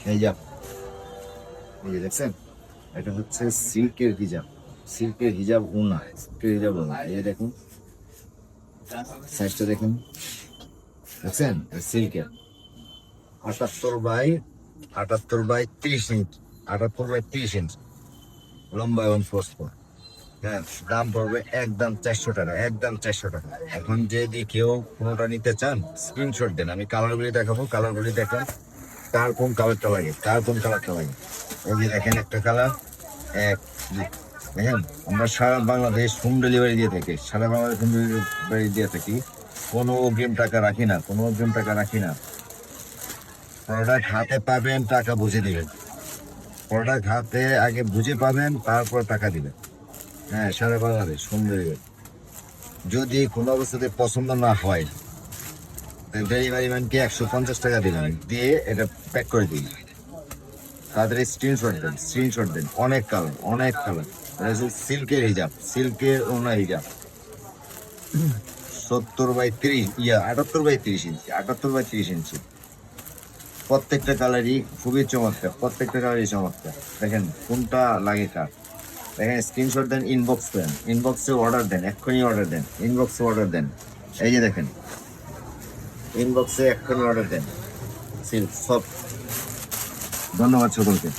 হিজাব, এই যে দেখছেন, এটা হচ্ছে সিল্কের হিজাব। সিল্কের হিজাব ওনা, সিল্কের হিজাব ওনা। এই যে দেখুন সাইজটা দেখুন, দেখছেন সিল্কের। 78 বাই 30 ইঞ্চ, লম্বা এবং প্রস্থ। হ্যাঁ, দাম পড়বে একদম 400 টাকা, একদম 400 টাকা। এখন যদি কেউ কোনোটা নিতে চান স্ক্রিনশট দেন, আমি কালারগুলি দেখাবো, কালারগুলি দেখেন কার কোন কালারটা লাগে, কার কোন কালারটা লাগে। এই যে দেখেন একটা কালার, এক দেখেন। আমরা সারা বাংলাদেশ হোম ডেলিভারি দিয়ে থাকি, সারা বাংলাদেশ হোম ডেলিভারি দিয়ে থাকি। কোনো অগ্রিম টাকা রাখি না, কোনো অগ্রিম টাকা রাখি না। প্রোডাক্ট হাতে পাবেন, টাকা বুঝে দিবেন। প্রোডাক্ট হাতে আগে বুঝে পাবেন, তারপর টাকা দিবেন। হ্যাঁ, সারা বাংলাদেশ হোম ডেলিভারি। যদি কোনো অবস্থাতে পছন্দ না হয়, ডেলিভারি ম্যানকে 150 টাকা দিবেন, দিয়ে এটা প্যাক করে দিন। তাদের স্ক্রিনশট দেন, স্ক্রিনশট দেন। অনেক কালার, অনেক কালার। সিল্কের হিজাব, সিল্কের ওনা হিজাব। 70 বাই 30, 78 বাই 30 ইঞ্চি, 78 বাই 30 ইঞ্চি। প্রত্যেকটা কালারই খুবই চমৎকার, প্রত্যেকটা কালারই চমৎকার। দেখেন কোনটা লাগে কার। দেখেন স্ক্রিনশট দেন, ইনবক্স দেন, ইনবক্সে অর্ডার দেন, এক্ষুনি অর্ডার দেন, ইনবক্সে অর্ডার দেন। এই যে দেখেন, ইনবক্সে এক্ষুনি অর্ডার দেন। সিল্ক সব। ধন্যবাদ সকলকে।